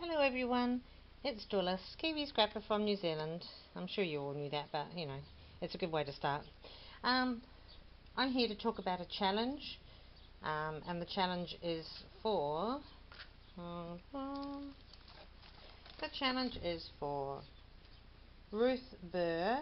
Hello everyone, it's Dulles, Kiwi Scrapper from New Zealand. I'm sure you all knew that, but you know, it's a good way to start. I'm here to talk about a challenge, and the challenge is for, the challenge is for Ruth Burr,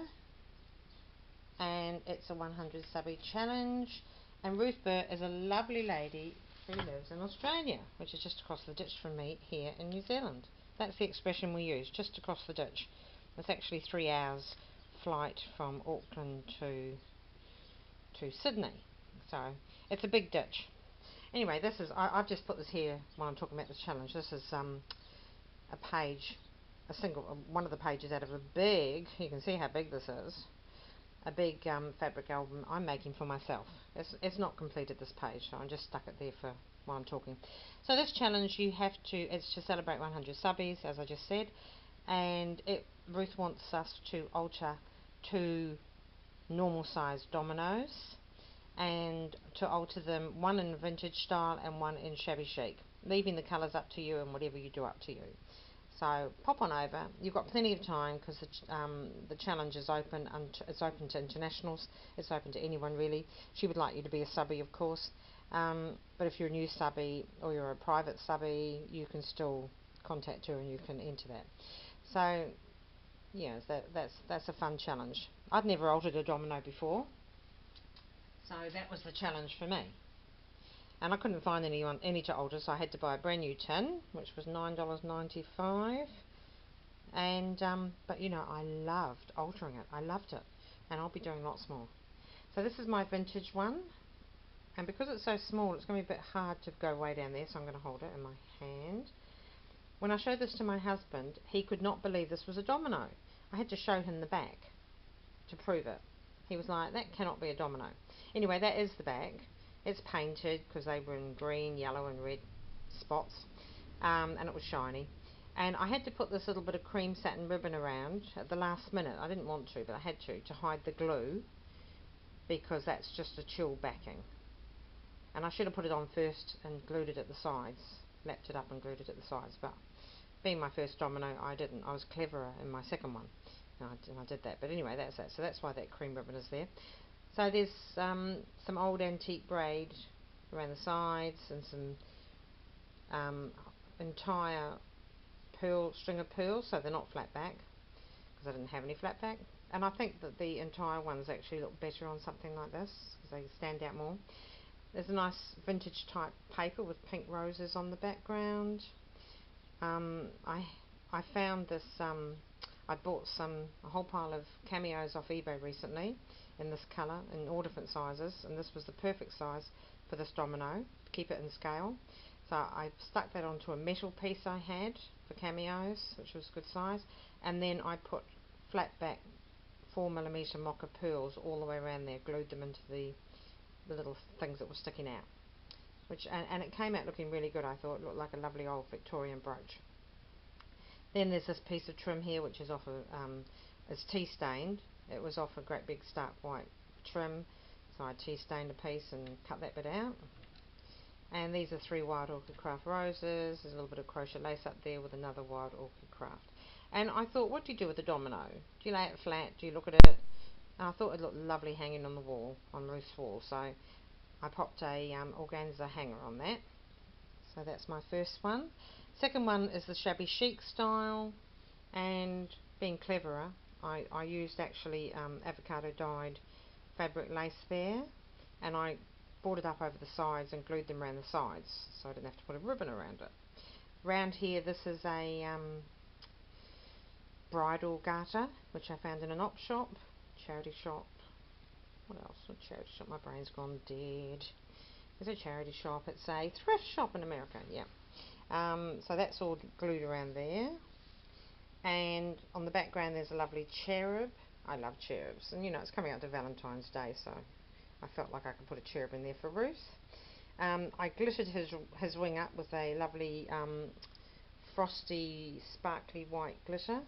and it's a 100 Subbie challenge. And Ruth Burr is a lovely lady who lives in Australia, which is just across the ditch from me here in New Zealand. That's the expression we use, just across the ditch. It's actually 3 hours flight from Auckland to Sydney, so it's a big ditch. Anyway, this is I've just put this here while I'm talking about this challenge. This is a page, one of the pages out of a big. You can see how big this is. A big fabric album I'm making for myself. It's not completed, this page, so I just stuck it there for while I'm talking. So this challenge, it's to celebrate 100 subbies, as I just said, and Ruth wants us to alter 2 normal size dominoes and to alter them, one in vintage style and one in shabby chic, leaving the colours up to you and whatever you do up to you. So pop on over. You've got plenty of time because the challenge is open. It's open to internationals. It's open to anyone really. She would like you to be a subbie, of course. But if you're a new subbie or you're a private subbie, you can still contact her and you can enter that. So yeah, that's a fun challenge. I'd never altered a domino before, so that was the challenge for me. And I couldn't find any to alter, so I had to buy a brand new tin, which was $9.95. And but you know, I loved altering it. I loved it, and I'll be doing lots more. So this is my vintage one, and because it's so small, it's going to be a bit hard to go way down there. So I'm going to hold it in my hand. When I showed this to my husband, he could not believe this was a domino. I had to show him the back to prove it. He was like, "That cannot be a domino." Anyway, that is the back. It's painted because they were in green, yellow and red spots, and it was shiny. And I had to put this little bit of cream satin ribbon around at the last minute. I didn't want to, but I had to hide the glue, because that's just a chill backing. And I should have put it on first and glued it at the sides, lapped it up and glued it at the sides, but being my first domino, I didn't. I was cleverer in my second one, and I did that. But anyway, that's that. So that's why that cream ribbon is there. So there's some old antique braid around the sides and some entire string of pearls, so they're not flat back because I didn't have any flat back. And I think that the entire ones actually look better on something like this because they stand out more. There's a nice vintage type paper with pink roses on the background. I found this. I bought a whole pile of cameos off eBay recently in this colour in all different sizes, and this was the perfect size for this domino to keep it in scale. So I stuck that onto a metal piece I had for cameos, which was good size, and then I put flat back 4mm mocha pearls all the way around there, glued them into the little things that were sticking out, and it came out looking really good. I thought it looked like a lovely old Victorian brooch. Then there's this piece of trim here, which is off it's tea stained. It was off a great big stark white trim, so I tea stained a piece and cut that bit out. And these are 3 wild orchid craft roses. There's a little bit of crochet lace up there with another wild orchid craft. And I thought, what do you do with a domino? Do you lay it flat? Do you look at it? And I thought it looked lovely hanging on the wall, on Ruth's wall. So I popped a organza hanger on that. So that's my first one. Second one is the shabby chic style, and being cleverer, I used actually avocado dyed fabric lace there, and I brought it up over the sides and glued them around the sides, so I didn't have to put a ribbon around it. Around here, this is a bridal garter, which I found in an op shop, charity shop. What else? A charity shop. My brain's gone dead. It's a charity shop. It's a thrift shop in America. Yeah. So that's all glued around there. And on the background there's a lovely cherub. I love cherubs, and you know it's coming up to Valentine's Day, so I felt like I could put a cherub in there for Ruth. I glittered his wing up with a lovely frosty sparkly white glitter,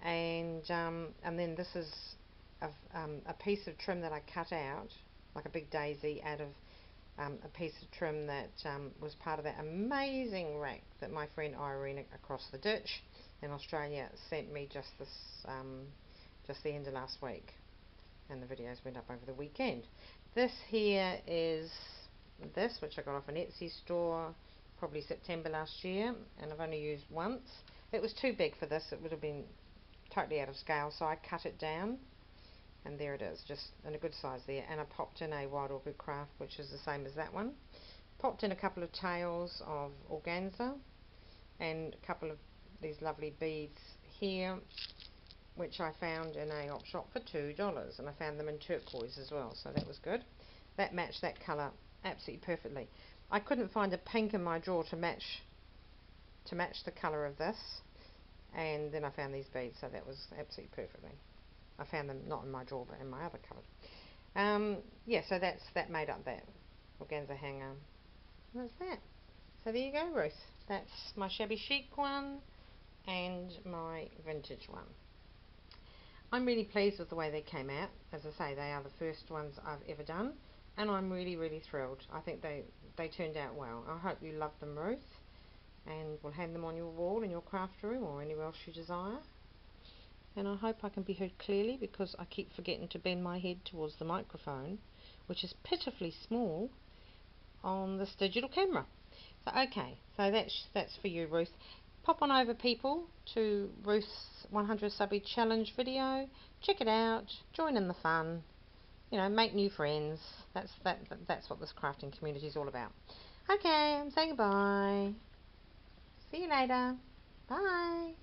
and then this is a piece of trim that I cut out like a big daisy out of a piece of trim that was part of that amazing rack that my friend Irene across the ditch in Australia sent me just the end of last week, and the videos went up over the weekend. This here is this, which I got off an Etsy store probably September last year, and I've only used once. It was too big for this, it would have been totally out of scale, so I cut it down, and there it is, just in a good size there. And I popped in a Wild Orchid Craft, which is the same as that one. Popped in a couple of tails of organza and a couple of these lovely beads here, which I found in a op shop for $2, and I found them in turquoise as well, so that was good. That matched that colour absolutely perfectly. I couldn't find a pink in my drawer to match the colour of this, and then I found these beads, so that was absolutely perfectly. I found them not in my drawer but in my other cupboard. Yeah, so that made up that organza hanger. That's that. So there you go, Ruth. That's my shabby chic one and my vintage one. I'm really pleased with the way they came out. As I say, they are the first ones I've ever done, and I'm really, really thrilled. I think they turned out well. I hope you love them, Ruth, and will hang them on your wall in your craft room or anywhere else you desire. And I hope I can be heard clearly, because I keep forgetting to bend my head towards the microphone, which is pitifully small on this digital camera. So okay, so that's for you, Ruth. Pop on over, people, to Ruth's 100 Subbie Challenge video. Check it out. Join in the fun. You know, make new friends. That's what this crafting community is all about. Okay, I'm saying goodbye. See you later. Bye.